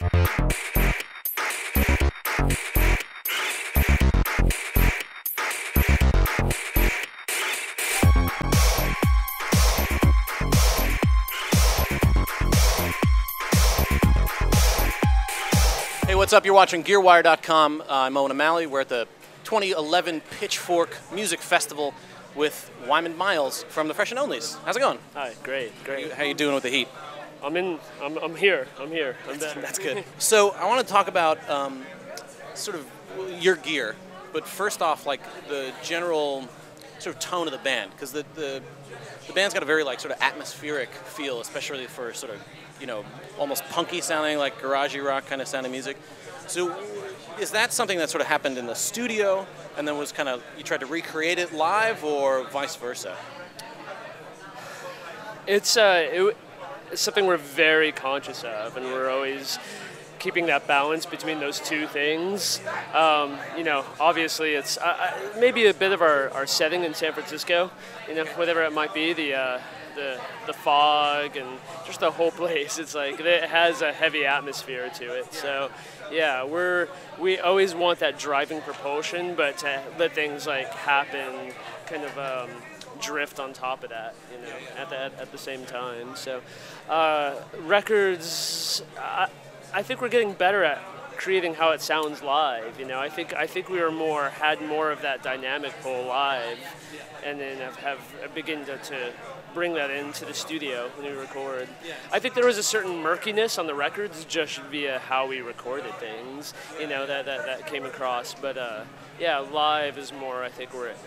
Hey, what's up? You're watching GearWire.com. I'm Wymond Miles. We're at the 2011 Pitchfork Music Festival with Wymond Miles from the Fresh Onlys. How's it going? Hi, great. How you doing with the heat? I'm here. That's good. So I want to talk about sort of your gear, but first off, like the general sort of tone of the band, because the band's got a very like sort of atmospheric feel, especially for sort of, you know, almost punky sounding, like garagey rock kind of sounding music. So is that something that sort of happened in the studio and then was kind of, you tried to recreate it live, or vice versa? It's something we're very conscious of, and we're always keeping that balance between those two things. You know, obviously it's maybe a bit of our setting in San Francisco, you know, whatever it might be, the fog and just the whole place. It's like it has a heavy atmosphere to it. So yeah, we always want that driving propulsion, but to let things like happen, kind of drift on top of that, you know, at the same time. So records, I think we're getting better at creating how it sounds live. You know, I think we had more of that dynamic pull live, and then have begun to bring that into the studio when we record. I think there was a certain murkiness on the records just via how we recorded things, you know, that came across. But yeah, live is more, I think, where it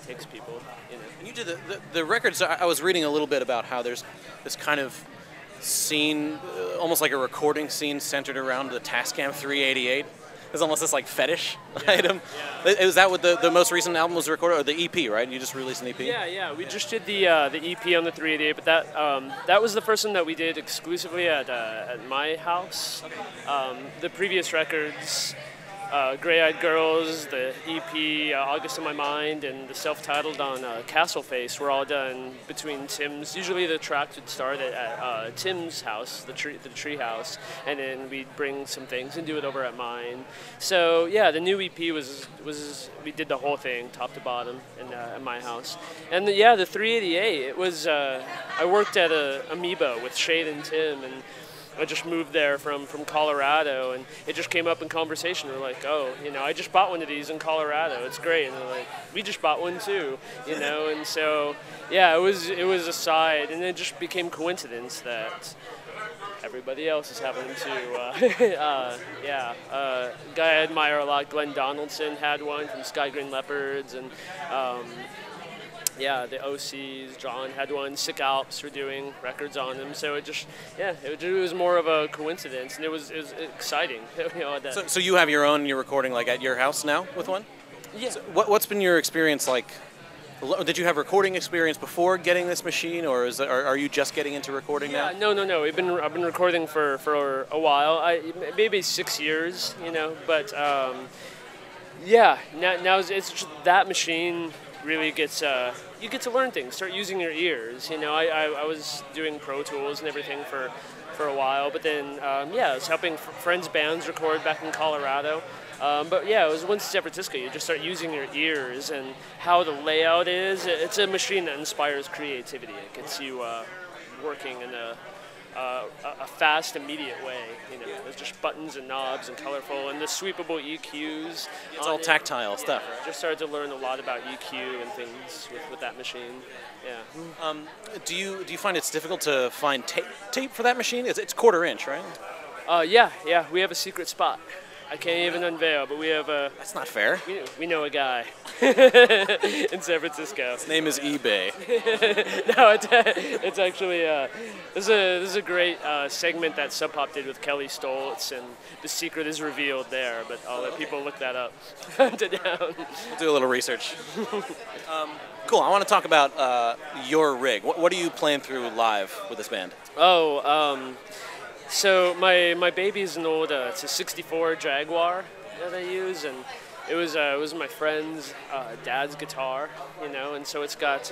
takes people, you know. And you did the records. I was reading a little bit about how there's this kind of scene, almost like a recording scene centered around the Tascam 388. It's almost this like fetish item. Yeah. Is that what the most recent album was recorded, or the EP, right? You just released an EP? Yeah. We just did the EP on the 388, but that was the first one that we did exclusively at my house. Okay. The previous records, Gray-Eyed Girls, the EP, August in My Mind, and the self-titled on Castle Face were all done between Tim's. Usually the track would start at Tim's house, the tree house, and then we'd bring some things and do it over at mine. So yeah, the new EP was we did the whole thing, top to bottom, at my house. And the 388, it was, I worked at Amoeba with Shade and Tim, and I just moved there from Colorado, and it just came up in conversation. We're like, oh, you know, I just bought one of these in Colorado. It's great. And they're like, we just bought one too, you know. And so, yeah, it was a side, and it just became coincidence that everybody else is having to. Guy I admire a lot, Glenn Donaldson, had one from Sky Green Leopards, and yeah, the OCs, John had one, Sick Alps were doing records on them, so it just, yeah, it was more of a coincidence, and it was exciting. You know, so you have your own, you're recording like at your house now with one? Yeah. So what's been your experience like? Did you have recording experience before getting this machine, or are you just getting into recording now? No. I've been recording for a while, maybe 6 years, you know, but yeah, now it's just that machine really gets, you get to learn things, start using your ears. You know, I was doing Pro Tools and everything for a while, but then, yeah, I was helping friends' bands record back in Colorado. But yeah, it was once in San Francisco, you just start using your ears and how the layout is. It's a machine that inspires creativity. It gets you working in a fast, immediate way. You know, there's just buttons and knobs and colorful, and the sweepable EQs. It's all tactile stuff. I just started to learn a lot about EQ and things with that machine. Yeah. Do you find it's difficult to find tape for that machine? It's 1/4 inch, right? Yeah. We have a secret spot. I can't even unveil, but we have a... That's not fair. We know a guy in San Francisco. His name is eBay. No, it's actually... This is a great segment that Sub Pop did with Kelly Stoltz, and the secret is revealed there, but I'll let people look that up. We'll do a little research. Cool, I want to talk about your rig. What are you playing through live with this band? So my baby is an old, it's a '64 Jaguar that I use, and it was my friend's dad's guitar, you know, and so it's got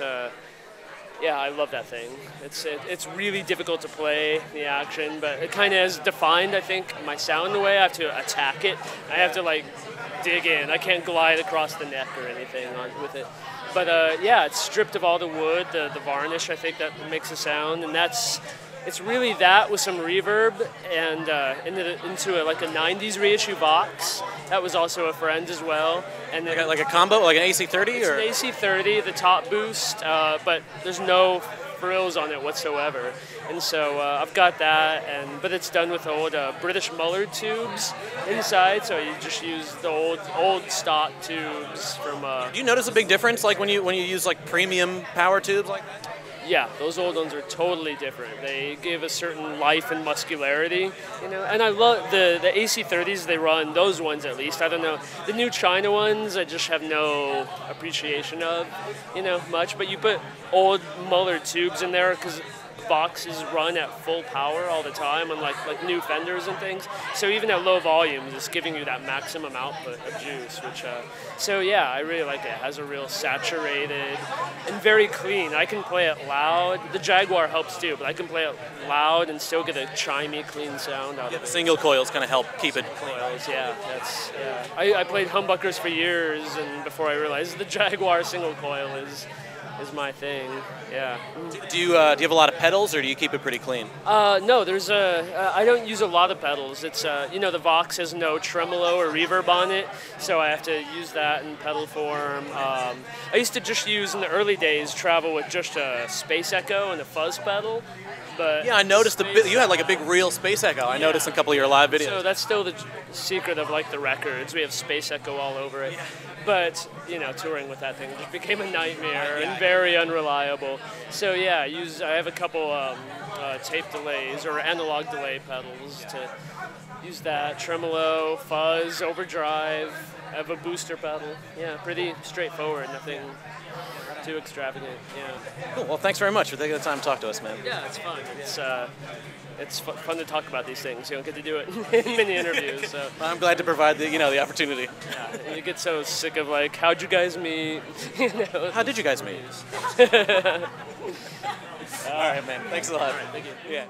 Yeah, I love that thing. It's really difficult to play the action, but it kind of has defined, I think, my sound in a way. I have to attack it. I have to like dig in. I can't glide across the neck or anything with it. But yeah, it's stripped of all the wood, the varnish. I think that makes a sound, and it's really that with some reverb and into like a '90s reissue Vox. That was also a friend as well. And then like a combo, like an AC30 it's or an AC30, the top boost, but there's no frills on it whatsoever. And so I've got that, but it's done with old British Mullard tubes inside. So you just use the old stock tubes from. Do you notice a big difference, like when you use like premium power tubes like that? Yeah, those old ones are totally different. They give a certain life and muscularity, you know. And I love the AC30s. They run those ones at least. I don't know the new China ones. I just have no appreciation of, you know, much. But you put old Mullard tubes in there because Voxes run at full power all the time, unlike like new Fenders and things. So even at low volumes, it's giving you that maximum output of juice. Which, so yeah, I really like it. It has a real saturated and very clean. I can play it loud. The Jaguar helps too, but I can play it loud and still get a chimey, clean sound out of it. The single coils kind of help keep it clean. Coils, yeah, I played humbuckers for years, and before I realized the Jaguar single coil is my thing. Yeah. Do you have a lot of pedals, or do you keep it pretty clean? No, there's I don't use a lot of pedals. It's you know, the Vox has no tremolo or reverb on it, so I have to use that in pedal form. I used to just use in the early days travel with just a Space Echo and a fuzz pedal. But yeah, I noticed you had like a big real Space Echo. I noticed a couple of your live videos. So that's still the secret of like the records. We have Space Echo all over it. Yeah. But you know, touring with that thing just became a nightmare and very unreliable. So yeah, I have a couple tape delays or analog delay pedals to use that. Tremolo, fuzz, overdrive. I have a booster pedal. Yeah, pretty straightforward. Nothing too extravagant. Yeah. Cool. Well, thanks very much for taking the time to talk to us, man. Yeah, it's fun. It's fun to talk about these things. You don't get to do it in many interviews. So. Well, I'm glad to provide the opportunity. Yeah, and you get so sick of like, how'd you guys meet? You know, how did you guys meet? All right, man. Thanks a lot. All right, thank you. Yeah.